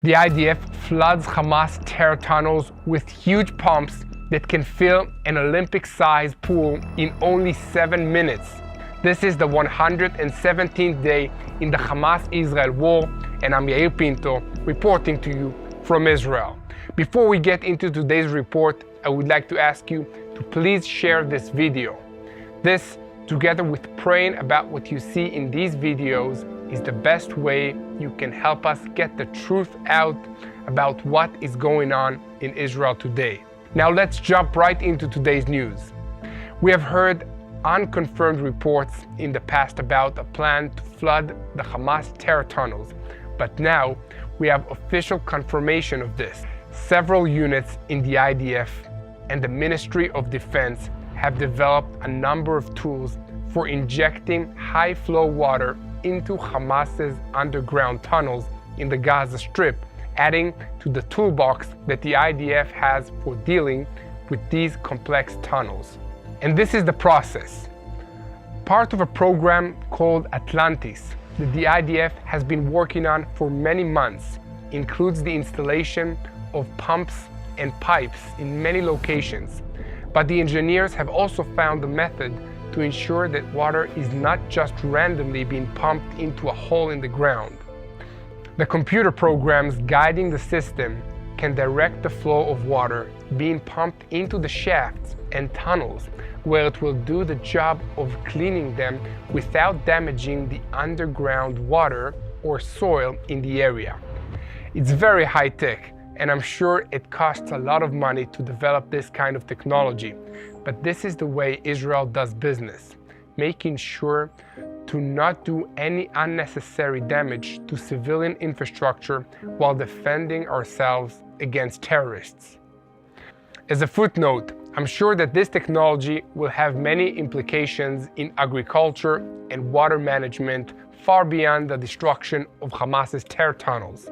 The IDF floods Hamas terror tunnels with huge pumps that can fill an Olympic-sized pool in only 7 minutes. This is the 117th day in the Hamas-Israel war, and I'm Yair Pinto, reporting to you from Israel. Before we get into today's report, I would like to ask you to please share this video. This, together with praying about what you see in these videos, is the best way you can help us get the truth out about what is going on in Israel today. Now let's jump right into today's news. We have heard unconfirmed reports in the past about a plan to flood the Hamas terror tunnels, but now we have official confirmation of this. Several units in the IDF and the Ministry of Defense have developed a number of tools for injecting high-flow water into Hamas's underground tunnels in the Gaza Strip, adding to the toolbox that the IDF has for dealing with these complex tunnels. And this is the process. Part of a program called Atlantis that the IDF has been working on for many months includes the installation of pumps and pipes in many locations. But the engineers have also found a method to ensure that water is not just randomly being pumped into a hole in the ground. The computer programs guiding the system can direct the flow of water being pumped into the shafts and tunnels, where it will do the job of cleaning them without damaging the underground water or soil in the area. It's very high-tech, and I'm sure it costs a lot of money to develop this kind of technology. But this is the way Israel does business, making sure to not do any unnecessary damage to civilian infrastructure while defending ourselves against terrorists. As a footnote, I'm sure that this technology will have many implications in agriculture and water management far beyond the destruction of Hamas's terror tunnels,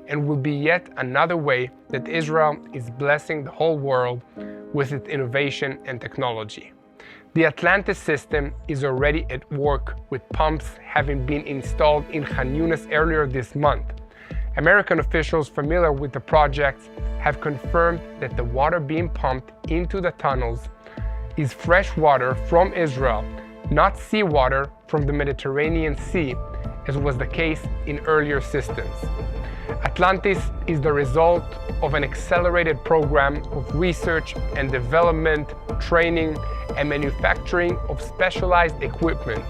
and will be yet another way that Israel is blessing the whole world with its innovation and technology. The Atlantis system is already at work, with pumps having been installed in Khan Yunis earlier this month. American officials familiar with the project have confirmed that the water being pumped into the tunnels is fresh water from Israel, not seawater from the Mediterranean Sea, as was the case in earlier systems. Atlantis is the result of an accelerated program of research and development, training, and manufacturing of specialized equipment.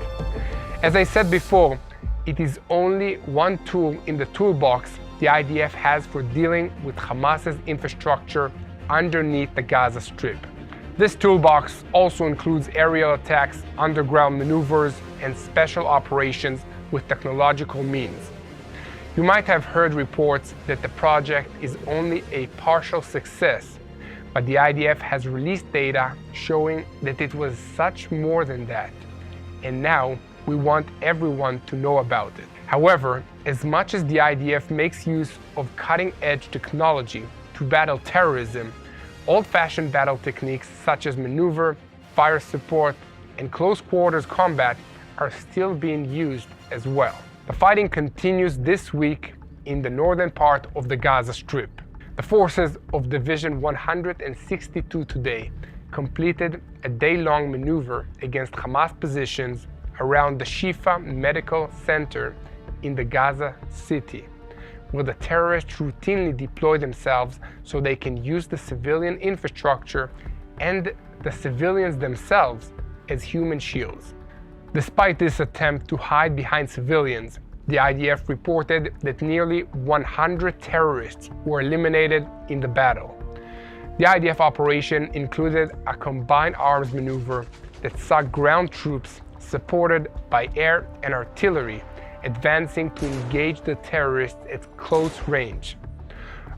As I said before, it is only one tool in the toolbox the IDF has for dealing with Hamas's infrastructure underneath the Gaza Strip. This toolbox also includes aerial attacks, underground maneuvers, and special operations with technological means. You might have heard reports that the project is only a partial success, but the IDF has released data showing that it was such more than that, and now we want everyone to know about it. However, as much as the IDF makes use of cutting-edge technology to battle terrorism, old-fashioned battle techniques such as maneuver, fire support, and close-quarters combat are still being used as well. The fighting continues this week in the northern part of the Gaza Strip. The forces of Division 162 today completed a day-long maneuver against Hamas positions around the Shifa Medical Center in the Gaza City, where the terrorists routinely deploy themselves so they can use the civilian infrastructure and the civilians themselves as human shields. Despite this attempt to hide behind civilians, the IDF reported that nearly 100 terrorists were eliminated in the battle. The IDF operation included a combined arms maneuver that saw ground troops supported by air and artillery advancing to engage the terrorists at close range.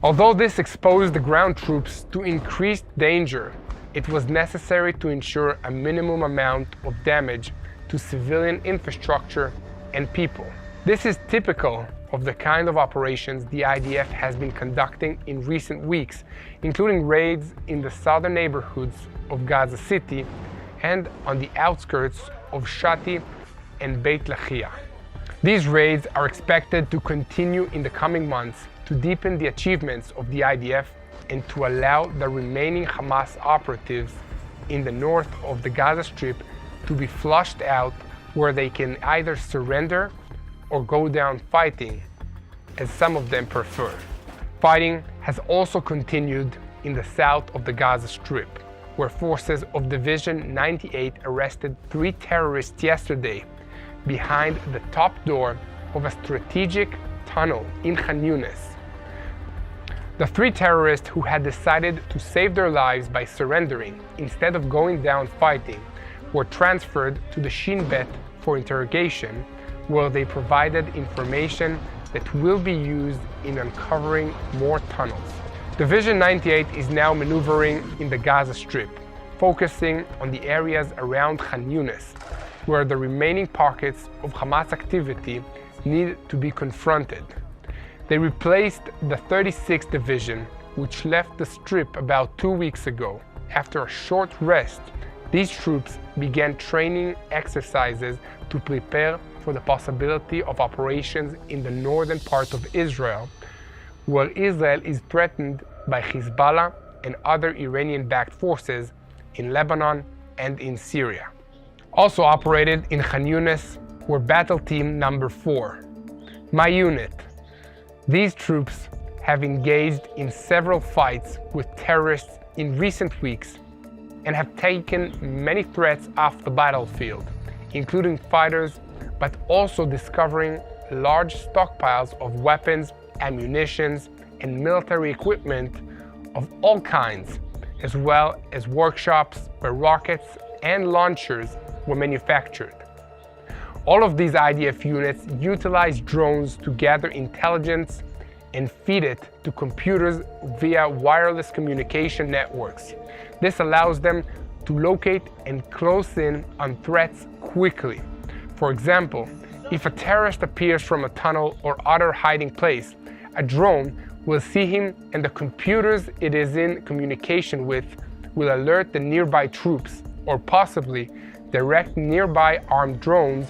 Although this exposed the ground troops to increased danger, it was necessary to ensure a minimum amount of damage to civilian infrastructure and people. This is typical of the kind of operations the IDF has been conducting in recent weeks, including raids in the southern neighborhoods of Gaza City and on the outskirts of Shati and Beit Lahia. These raids are expected to continue in the coming months to deepen the achievements of the IDF and to allow the remaining Hamas operatives in the north of the Gaza Strip to be flushed out, where they can either surrender or go down fighting, as some of them prefer. Fighting has also continued in the south of the Gaza Strip, where forces of Division 98 arrested 3 terrorists yesterday behind the top door of a strategic tunnel in Khan Yunis. The 3 terrorists who had decided to save their lives by surrendering instead of going down fighting were transferred to the Shin Bet for interrogation, where they provided information that will be used in uncovering more tunnels. Division 98 is now maneuvering in the Gaza Strip, focusing on the areas around Khan Yunis, where the remaining pockets of Hamas activity need to be confronted. They replaced the 36th Division, which left the Strip about 2 weeks ago. After a short rest, these troops began training exercises to prepare for the possibility of operations in the northern part of Israel, where Israel is threatened by Hezbollah and other Iranian-backed forces in Lebanon and in Syria. Also operated in Khan Yunis were Battle Team Number 4, my unit. These troops have engaged in several fights with terrorists in recent weeks and have taken many threats off the battlefield, including fighters, but also discovering large stockpiles of weapons, ammunitions, and military equipment of all kinds, as well as workshops where rockets and launchers were manufactured. All of these IDF units utilize drones to gather intelligence and feed it to computers via wireless communication networks. This allows them to locate and close in on threats quickly. For example, if a terrorist appears from a tunnel or other hiding place, a drone will see him, and the computers it is in communication with will alert the nearby troops, or possibly direct nearby armed drones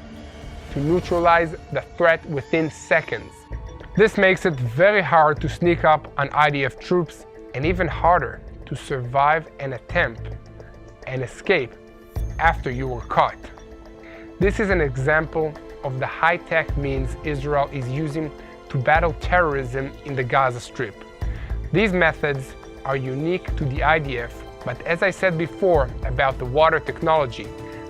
to neutralize the threat within seconds. This makes it very hard to sneak up on IDF troops, and even harder to survive an attempt and escape after you were caught. This is an example of the high-tech means Israel is using to battle terrorism in the Gaza Strip. These methods are unique to the IDF, but as I said before about the water technology,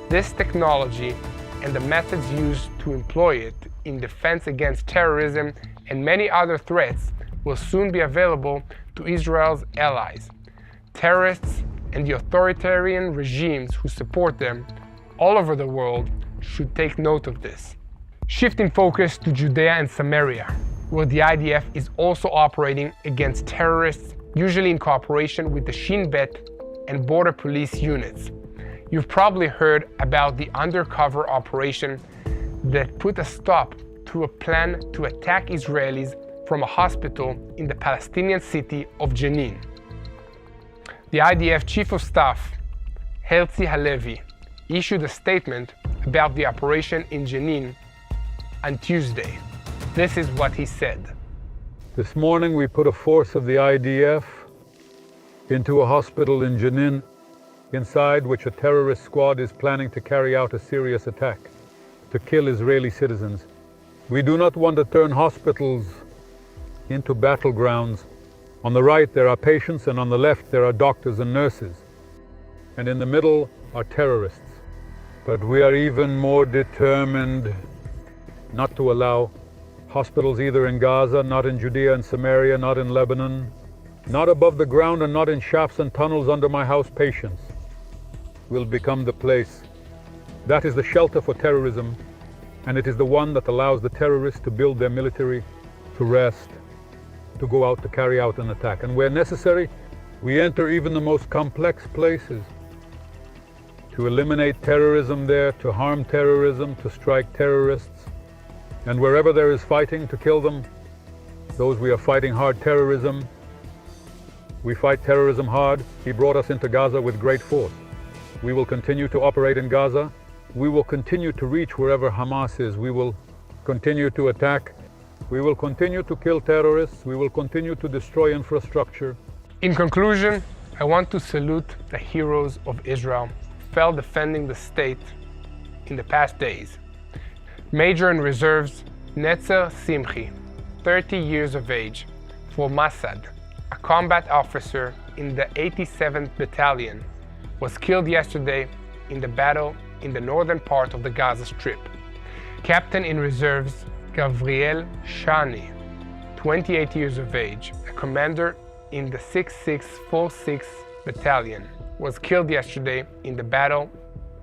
this technology and the methods used to employ it in defense against terrorism and many other threats will soon be available to Israel's allies. Terrorists and the authoritarian regimes who support them all over the world should take note of this. Shifting focus to Judea and Samaria, where the IDF is also operating against terrorists, usually in cooperation with the Shin Bet and border police units. You've probably heard about the undercover operation that put a stop to a plan to attack Israelis from a hospital in the Palestinian city of Jenin. The IDF Chief of Staff, Herzi Halevi, issued a statement about the operation in Jenin on Tuesday. This is what he said. This morning we put a force of the IDF into a hospital in Jenin, inside which a terrorist squad is planning to carry out a serious attack to kill Israeli citizens. We do not want to turn hospitals into battlegrounds. On the right there are patients, and on the left there are doctors and nurses. And in the middle are terrorists. But we are even more determined not to allow hospitals either in Gaza, not in Judea and Samaria, not in Lebanon, not above the ground, and not in shafts and tunnels under my house. Patients will become the place. That is the shelter for terrorism, and it is the one that allows the terrorists to build their military, to rest, to go out to carry out an attack. And where necessary, we enter even the most complex places to eliminate terrorism there, to harm terrorism, to strike terrorists. And wherever there is fighting, to kill them. Those we are fighting hard terrorism. We fight terrorism hard. He brought us into Gaza with great force. We will continue to operate in Gaza. We will continue to reach wherever Hamas is. We will continue to attack We will continue to kill terrorists. We will continue to destroy infrastructure. In conclusion, I want to salute the heroes of Israel who fell defending the state in the past days. Major in Reserves Netzer Simchi, 30 years of age, for Mossad, a combat officer in the 87th Battalion, was killed yesterday in the battle in the northern part of the Gaza Strip. Captain in Reserves Gavriel Shani, 28 years of age, a commander in the 6646 Battalion, was killed yesterday in the battle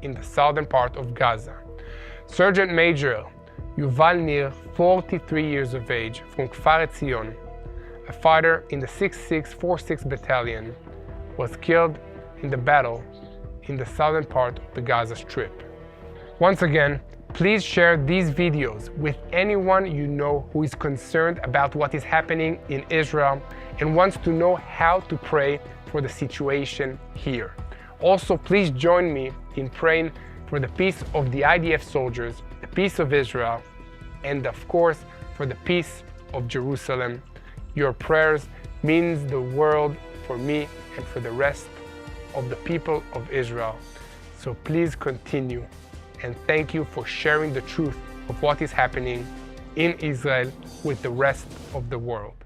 in the southern part of Gaza. Sergeant Major Yuval Nir, 43 years of age, from Kfar Etzion, a fighter in the 6646 Battalion, was killed in the battle in the southern part of the Gaza Strip. Once again, please share these videos with anyone you know who is concerned about what is happening in Israel and wants to know how to pray for the situation here. Also, please join me in praying for the peace of the IDF soldiers, the peace of Israel, and of course, for the peace of Jerusalem. Your prayers means the world for me and for the rest of the people of Israel. So please continue, and thank you for sharing the truth of what is happening in Israel with the rest of the world.